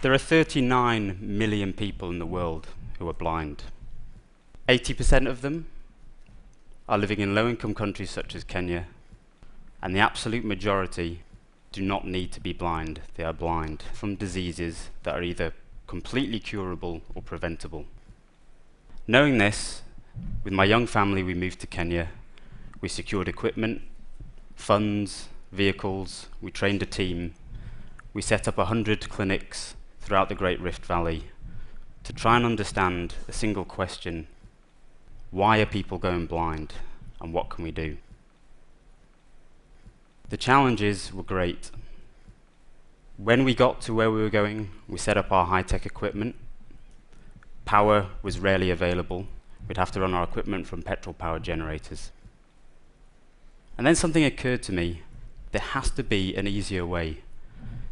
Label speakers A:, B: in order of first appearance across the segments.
A: There are 39 million people in the world who are blind. 80% of them are living in low-income countries such as Kenya, and the absolute majority do not need to be blind. They are blind from diseases that are either completely curable or preventable. Knowing this, with my young family we moved to Kenya. We secured equipment, funds, vehicles, we trained a team. We set up 100 clinics throughout the Great Rift Valley to try and understand a single question: why are people going blind, and what can we do? The challenges were great. When we got to where we were going, we set up our high-tech equipment. Power was rarely available. We'd have to run our equipment from petrol-powered generators. And then something occurred to me: there has to be an easier way,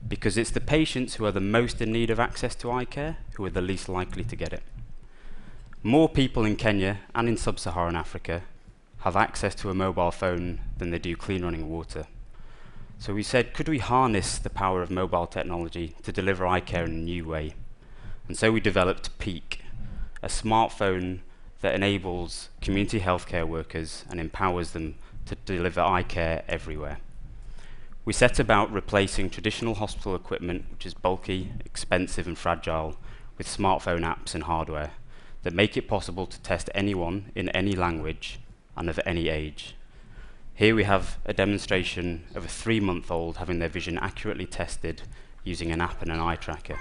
A: because it's the patients who are the most in need of access to eye care who are the least likely to get it. More people in Kenya and in sub-Saharan Africa have access to a mobile phone than they do clean running water. So we said, could we harness the power of mobile technology to deliver eye care in a new way? And so we developed Peak, a smartphone that enables community healthcare workers and empowers them to deliver eye care everywhere. We set about replacing traditional hospital equipment, which is bulky, expensive and fragile, with smartphone apps and hardware that make it possible to test anyone in any language and of any age. Here we have a demonstration of a 3-month-old having their vision accurately tested using an app and an eye tracker.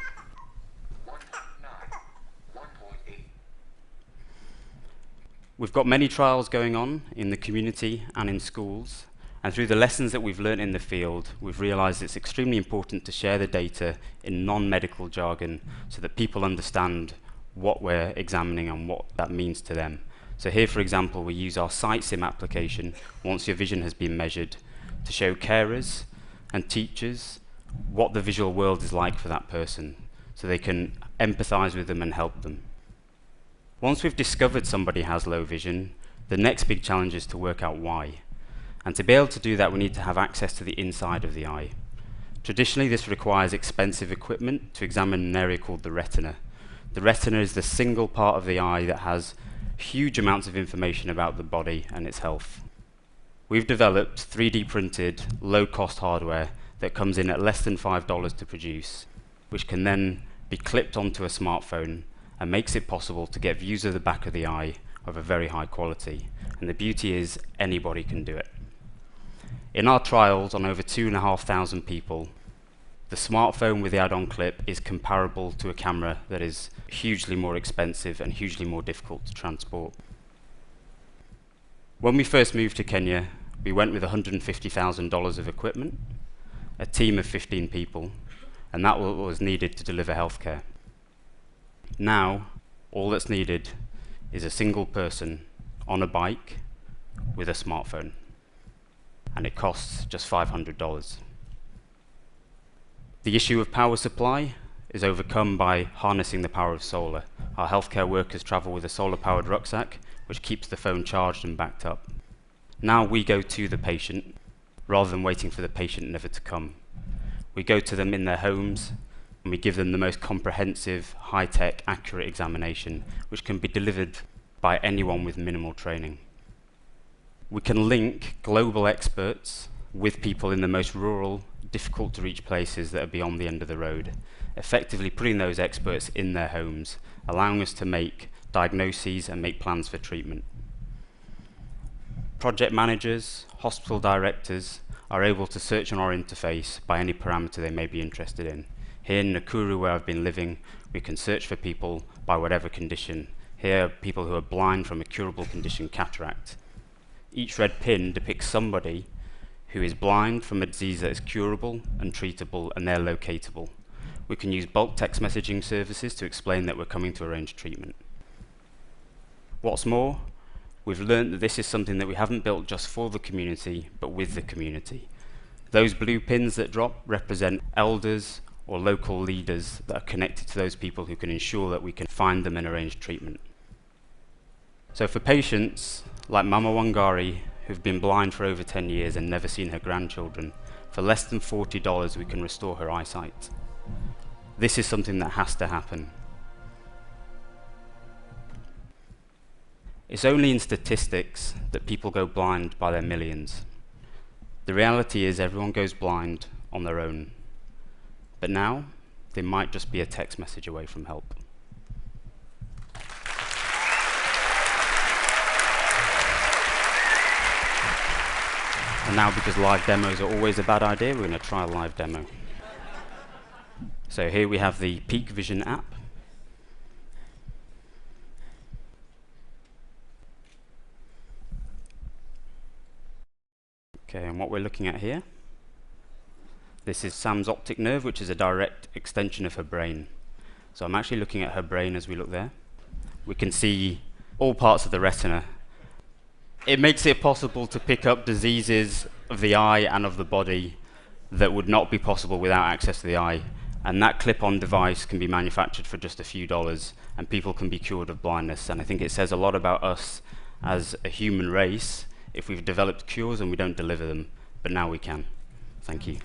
A: We've got many trials going on in the community and in schools, and through the lessons that we've learned in the field, we've realized it's extremely important to share the data in non-medical jargon so that people understand what we're examining and what that means to them. So here, for example, we use our SightSim application once your vision has been measured to show carers and teachers what the visual world is like for that person, so they can empathize with them and help them. Once we've discovered somebody has low vision, the next big challenge is to work out why. And to be able to do that, we need to have access to the inside of the eye. Traditionally, this requires expensive equipment to examine an area called the retina. The retina is the single part of the eye that has huge amounts of information about the body and its health. We've developed 3D printed, low-cost hardware that comes in at less than $5 to produce, which can then be clipped onto a smartphone and makes it possible to get views of the back of the eye of a very high quality. And the beauty is anybody can do it. In our trials on over 2,500 people, the smartphone with the add-on clip is comparable to a camera that is hugely more expensive and hugely more difficult to transport. When we first moved to Kenya, we went with $150,000 of equipment, a team of 15 people, and that was needed to deliver healthcare. Now, all that's needed is a single person on a bike with a smartphone, and it costs just $500. The issue of power supply is overcome by harnessing the power of solar. Our healthcare workers travel with a solar-powered rucksack, which keeps the phone charged and backed up. Now we go to the patient, rather than waiting for the patient never to come. We go to them in their homes, and we give them the most comprehensive, high-tech, accurate examination, which can be delivered by anyone with minimal training. We can link global experts with people in the most rural, difficult-to-reach places that are beyond the end of the road, effectively putting those experts in their homes, allowing us to make diagnoses and make plans for treatment. Project managers, hospital directors are able to search on our interface by any parameter they may be interested in. Here in Nakuru, where I've been living, we can search for people by whatever condition. Here are people who are blind from a curable condition, cataract. Each red pin depicts somebody who is blind from a disease that is curable and treatable, and they're locatable. We can use bulk text messaging services to explain that we're coming to arrange treatment. What's more, we've learned that this is something that we haven't built just for the community, but with the community. Those blue pins that drop represent elders or local leaders that are connected to those people who can ensure that we can find them and arrange treatment. So for patients like Mama Wangari, who've been blind for over 10 years and never seen her grandchildren, for less than $40 we can restore her eyesight. This is something that has to happen. It's only in statistics that people go blind by their millions. The reality is everyone goes blind on their own. But now, they might just be a text message away from help. And now, because live demos are always a bad idea, we're going to try a live demo. So here we have the Peak Vision app. Okay, and what we're looking at here, this is Sam's optic nerve, which is a direct extension of her brain. So I'm actually looking at her brain as we look there. We can see all parts of the retina. It makes it possible to pick up diseases of the eye and of the body that would not be possible without access to the eye. And that clip-on device can be manufactured for just a few dollars, and people can be cured of blindness. And I think it says a lot about us as a human race if we've developed cures and we don't deliver them, but now we can. Thank you.